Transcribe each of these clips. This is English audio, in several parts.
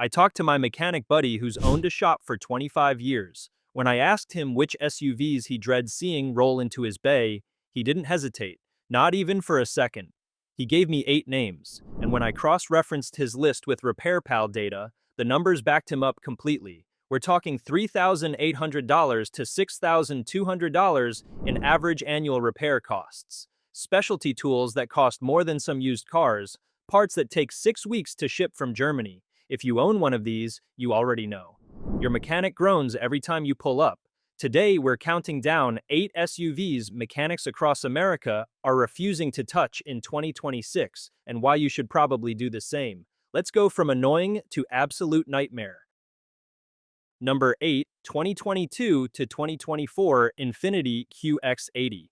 I talked to my mechanic buddy who's owned a shop for 25 years. When I asked him which SUVs he dreads seeing roll into his bay, he didn't hesitate, not even for a second. He gave me 8 names, and when I cross-referenced his list with RepairPal data, the numbers backed him up completely. We're talking $3,800 to $6,200 in average annual repair costs. Specialty tools that cost more than some used cars, parts that take 6 weeks to ship from Germany. If you own one of these, you already know. Your mechanic groans every time you pull up. Today, we're counting down 8 SUVs mechanics across America are refusing to touch in 2026, and why you should probably do the same. Let's go from annoying to absolute nightmare. Number 8, 2022 to 2024 Infiniti QX80.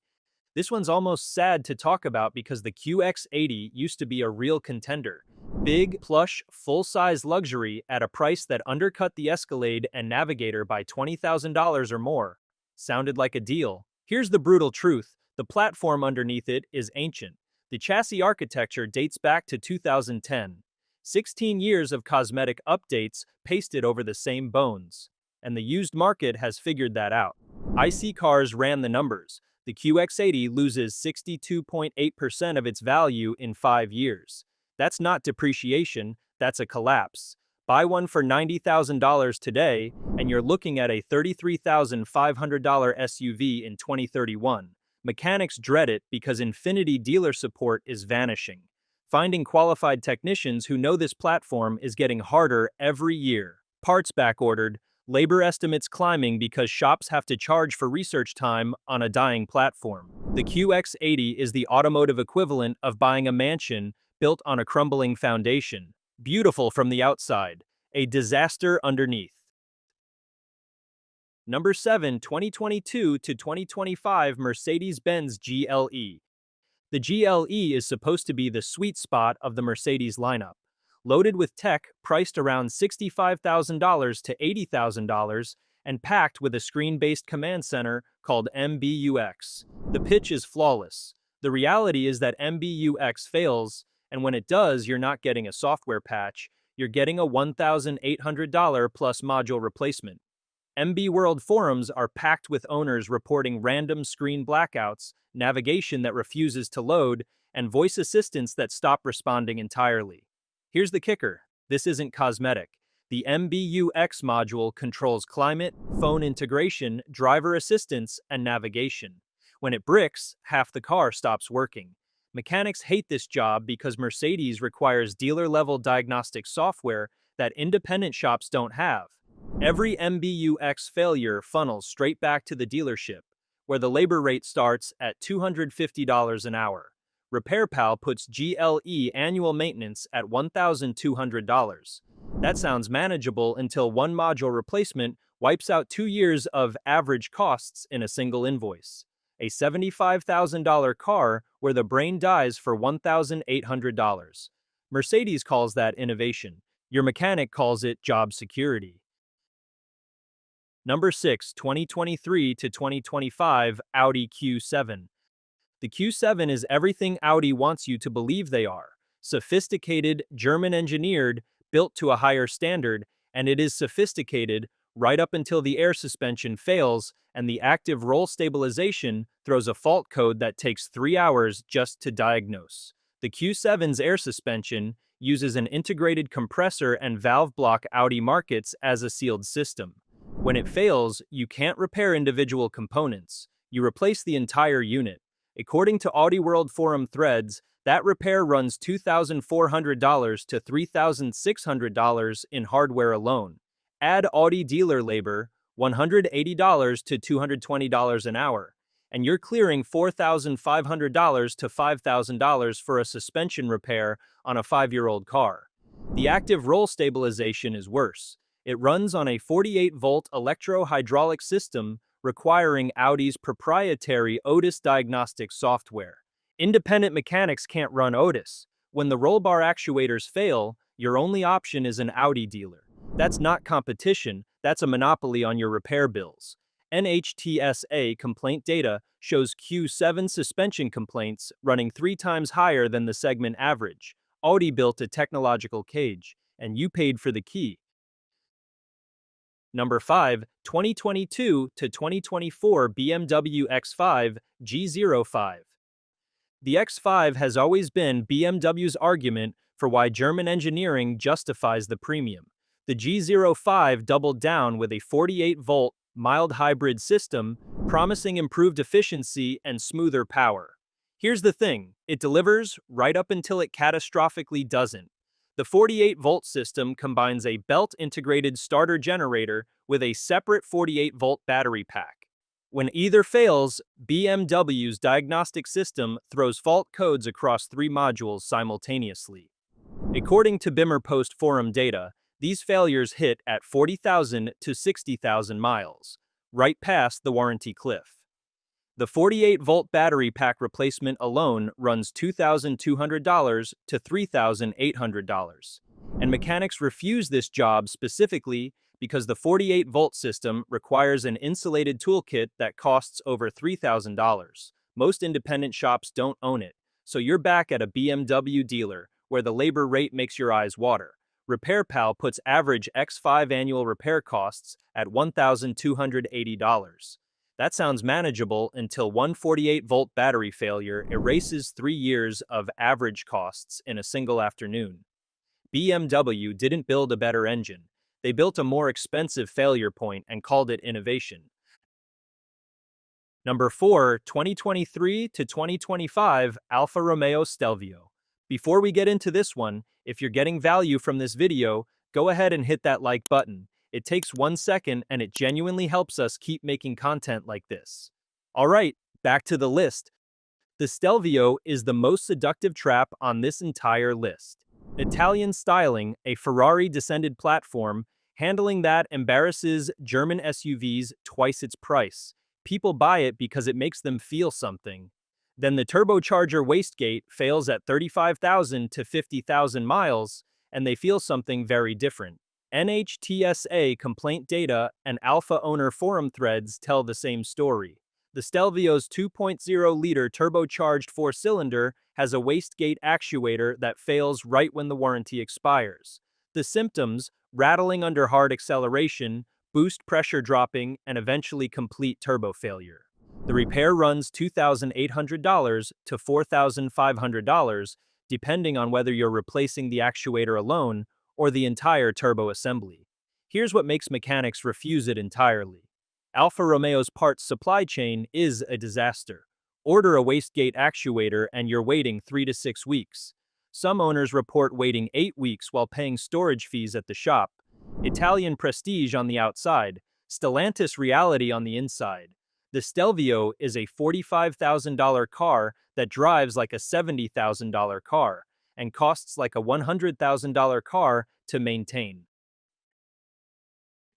This one's almost sad to talk about because the QX80 used to be a real contender. Big, plush, full-size luxury at a price that undercut the Escalade and Navigator by $20,000 or more. Sounded like a deal. Here's the brutal truth. The platform underneath it is ancient. The chassis architecture dates back to 2010. 16 years of cosmetic updates pasted over the same bones. And the used market has figured that out. IC cars ran the numbers. The QX80 loses 62.8% of its value in 5 years. That's not depreciation, that's a collapse. Buy one for $90,000 today, and you're looking at a $33,500 SUV in 2031. Mechanics dread it because Infiniti dealer support is vanishing. Finding qualified technicians who know this platform is getting harder every year. Parts backordered, labor estimates climbing because shops have to charge for research time on a dying platform. The QX80 is the automotive equivalent of buying a mansion built on a crumbling foundation. Beautiful from the outside, a disaster underneath. Number 7, 2022 to 2025 Mercedes-Benz GLE. The GLE is supposed to be the sweet spot of the Mercedes lineup. Loaded with tech priced around $65,000 to $80,000 and packed with a screen-based command center called MBUX. The pitch is flawless. The reality is that MBUX fails, and when it does, you're not getting a software patch, you're getting a $1,800 plus module replacement. MB World forums are packed with owners reporting random screen blackouts, navigation that refuses to load, and voice assistants that stop responding entirely. Here's the kicker. This isn't cosmetic. The MBUX module controls climate, phone integration, driver assistance, and navigation. When it bricks, half the car stops working. Mechanics hate this job because Mercedes requires dealer-level diagnostic software that independent shops don't have. Every MBUX failure funnels straight back to the dealership, where the labor rate starts at $250 an hour. RepairPal puts GLE annual maintenance at $1,200. That sounds manageable until one module replacement wipes out 2 years of average costs in a single invoice. A $75,000 car where the brain dies for $1,800. Mercedes calls that innovation. Your mechanic calls it job security. Number 6, 2023 to 2025 Audi Q7. The Q7 is everything Audi wants you to believe they are. Sophisticated, German-engineered, built to a higher standard, and it is sophisticated right up until the air suspension fails and the active roll stabilization throws a fault code that takes 3 hours just to diagnose. The Q7's air suspension uses an integrated compressor and valve block Audi markets as a sealed system. When it fails, you can't repair individual components. You replace the entire unit. According to Audi World Forum threads, that repair runs $2,400 to $3,600 in hardware alone. Add Audi dealer labor, $180 to $220 an hour, and you're clearing $4,500 to $5,000 for a suspension repair on a 5-year-old car. The active roll stabilization is worse. It runs on a 48-volt electro-hydraulic system requiring Audi's proprietary Otis diagnostic software. Independent mechanics can't run Otis. When the roll bar actuators fail, your only option is an Audi dealer. That's not competition, that's a monopoly on your repair bills. NHTSA complaint data shows Q7 suspension complaints running 3 times higher than the segment average. Audi built a technological cage. and you paid for the key. Number 5, 2022 to 2024 BMW X5 G05. The X5 has always been BMW's argument for why German engineering justifies the premium. The G05 doubled down with a 48-volt, mild hybrid system, promising improved efficiency and smoother power. Here's the thing, it delivers right up until it catastrophically doesn't. The 48-volt system combines a belt-integrated starter generator with a separate 48-volt battery pack. When either fails, BMW's diagnostic system throws fault codes across 3 modules simultaneously. According to Bimmer Post forum data, these failures hit at 40,000 to 60,000 miles, right past the warranty cliff. The 48-volt battery pack replacement alone runs $2,200 to $3,800, and mechanics refuse this job specifically because the 48-volt system requires an insulated toolkit that costs over $3,000. Most independent shops don't own it, so you're back at a BMW dealer where the labor rate makes your eyes water. RepairPal puts average X5 annual repair costs at $1,280. That sounds manageable until one 48-volt battery failure erases 3 years of average costs in a single afternoon. BMW didn't build a better engine. They built a more expensive failure point and called it innovation. Number 4, 2023 to 2025 Alfa Romeo Stelvio. Before we get into this one, if you're getting value from this video, go ahead and hit that like button. It takes 1 second and it genuinely helps us keep making content like this. Alright, back to the list. The Stelvio is the most seductive trap on this entire list. Italian styling, a Ferrari-descended platform, handling that embarrasses German SUVs twice its price. People buy it because it makes them feel something. Then the turbocharger wastegate fails at 35,000 to 50,000 miles, and they feel something very different. NHTSA complaint data and Alfa owner forum threads tell the same story. The Stelvio's 2.0-liter turbocharged 4-cylinder has a wastegate actuator that fails right when the warranty expires. The symptoms, rattling under hard acceleration, boost pressure dropping, and eventually complete turbo failure. The repair runs $2,800 to $4,500, depending on whether you're replacing the actuator alone or the entire turbo assembly. Here's what makes mechanics refuse it entirely. Alfa Romeo's parts supply chain is a disaster. Order a wastegate actuator and you're waiting 3 to 6 weeks. Some owners report waiting 8 weeks while paying storage fees at the shop. Italian prestige on the outside, Stellantis reality on the inside. The Stelvio is a $45,000 car that drives like a $70,000 car and costs like a $100,000 car to maintain.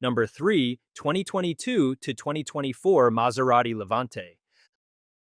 Number 3, 2022 to 2024 Maserati Levante.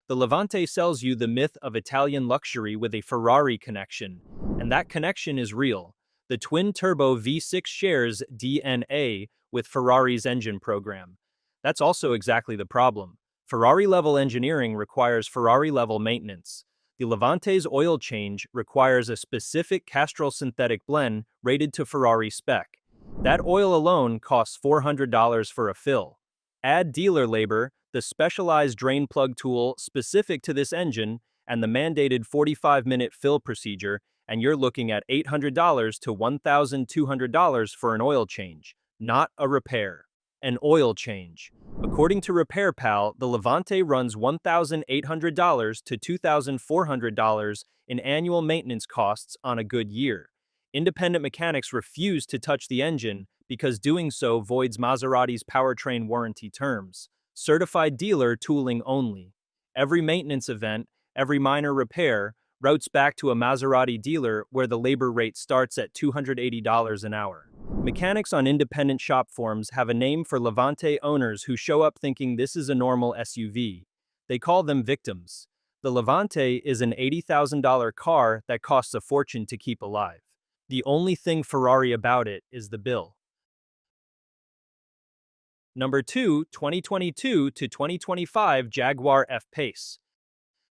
The Levante sells you the myth of Italian luxury with a Ferrari connection, and that connection is real. The twin-turbo V6 shares DNA with Ferrari's engine program. That's also exactly the problem. Ferrari-level engineering requires Ferrari-level maintenance. The Levante's oil change requires a specific Castrol synthetic blend rated to Ferrari spec. That oil alone costs $400 for a fill. Add dealer labor, the specialized drain plug tool specific to this engine, and the mandated 45-minute fill procedure, and you're looking at $800 to $1,200 for an oil change, not a repair. An oil change. According to RepairPal, the Levante runs $1,800 to $2,400 in annual maintenance costs on a good year. Independent mechanics refuse to touch the engine because doing so voids Maserati's powertrain warranty terms. Certified dealer tooling only. Every maintenance event, every minor repair, routes back to a Maserati dealer where the labor rate starts at $280 an hour. Mechanics on independent shop forums have a name for Levante owners who show up thinking this is a normal SUV. They call them victims. The Levante is an $80,000 car that costs a fortune to keep alive. The only thing Ferrari about it is the bill. Number 2, 2022 to 2025 Jaguar FPace.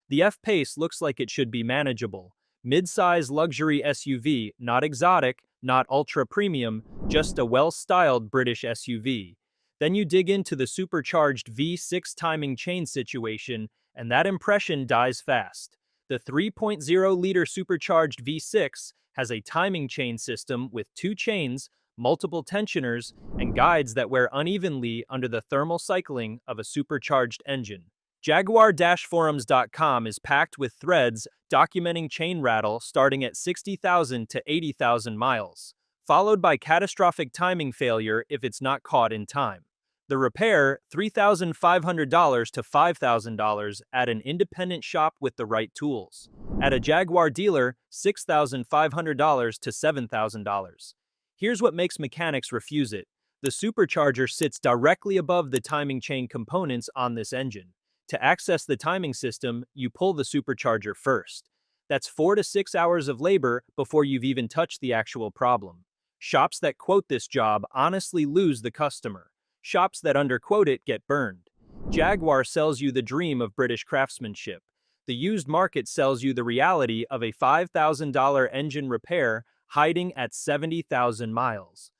The FPace looks like it should be manageable. Mid-size luxury SUV, not exotic, not ultra-premium, just a well-styled British SUV. Then you dig into the supercharged V6 timing chain situation, and that impression dies fast. The 3.0-liter supercharged V6 has a timing chain system with two chains, multiple tensioners, and guides that wear unevenly under the thermal cycling of a supercharged engine. Jaguar-forums.com is packed with threads documenting chain rattle starting at 60,000 to 80,000 miles, followed by catastrophic timing failure if it's not caught in time. The repair, $3,500 to $5,000 at an independent shop with the right tools. At a Jaguar dealer, $6,500 to $7,000. Here's what makes mechanics refuse it. The supercharger sits directly above the timing chain components on this engine. To access the timing system, you pull the supercharger first. That's 4 to 6 hours of labor before you've even touched the actual problem. Shops that quote this job honestly lose the customer. Shops that underquote it get burned. Jaguar sells you the dream of British craftsmanship. The used market sells you the reality of a $5,000 engine repair hiding at 70,000 miles.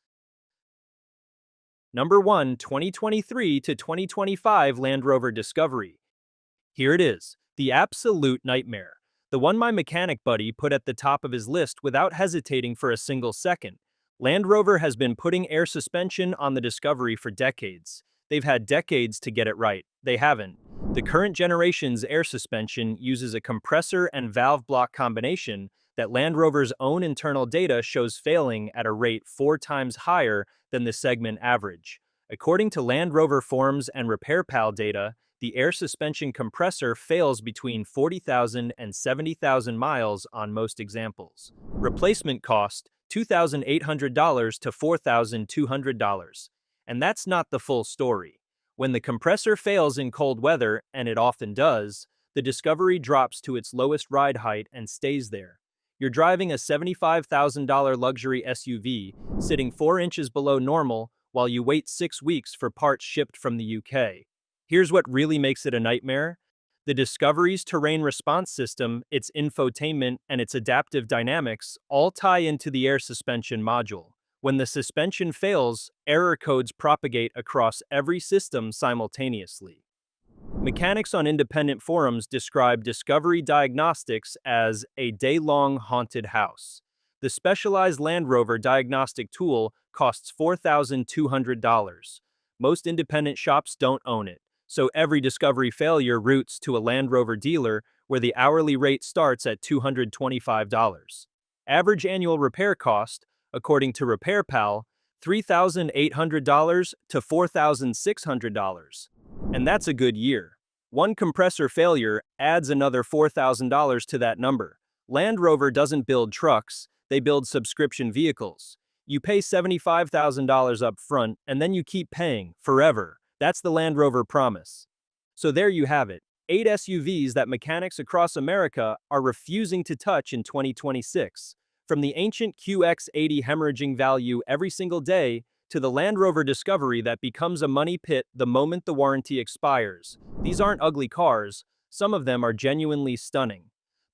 Number 1, 2023 to 2025 Land Rover Discovery. Here it is, the absolute nightmare. The one my mechanic buddy put at the top of his list without hesitating for a single second. Land Rover has been putting air suspension on the Discovery for decades. They've had decades to get it right. They haven't. The current generation's air suspension uses a compressor and valve block combination that Land Rover's own internal data shows failing at a rate 4 times higher than the segment average. According to Land Rover forums and RepairPal data, the air suspension compressor fails between 40,000 and 70,000 miles on most examples. Replacement cost, $2,800 to $4,200. And that's not the full story. When the compressor fails in cold weather, and it often does, the Discovery drops to its lowest ride height and stays there. You're driving a $75,000 luxury SUV, sitting 4 inches below normal while you wait 6 weeks for parts shipped from the UK. Here's what really makes it a nightmare. The Discovery's terrain response system, its infotainment, and its adaptive dynamics all tie into the air suspension module. When the suspension fails, error codes propagate across every system simultaneously. Mechanics on independent forums describe Discovery diagnostics as a day-long haunted house. The specialized Land Rover diagnostic tool costs $4,200. Most independent shops don't own it, so every Discovery failure routes to a Land Rover dealer where the hourly rate starts at $225. Average annual repair cost, according to RepairPal, $3,800 to $4,600. And that's a good year. One compressor failure adds another $4,000 to that number. Land Rover doesn't build trucks, they build subscription vehicles. You pay $75,000 up front, and then you keep paying, forever. That's the Land Rover promise. So there you have it, 8 SUVs that mechanics across America are refusing to touch in 2026. From the ancient QX80 hemorrhaging value every single day, to the Land Rover Discovery that becomes a money pit the moment the warranty expires. These aren't ugly cars, some of them are genuinely stunning.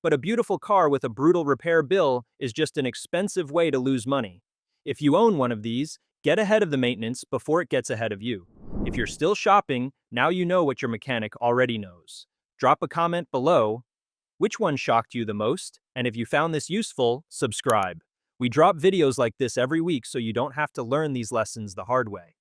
But a beautiful car with a brutal repair bill is just an expensive way to lose money. If you own one of these, get ahead of the maintenance before it gets ahead of you. If you're still shopping, now you know what your mechanic already knows. Drop a comment below. Which one shocked you the most? And if you found this useful, subscribe. We drop videos like this every week so you don't have to learn these lessons the hard way.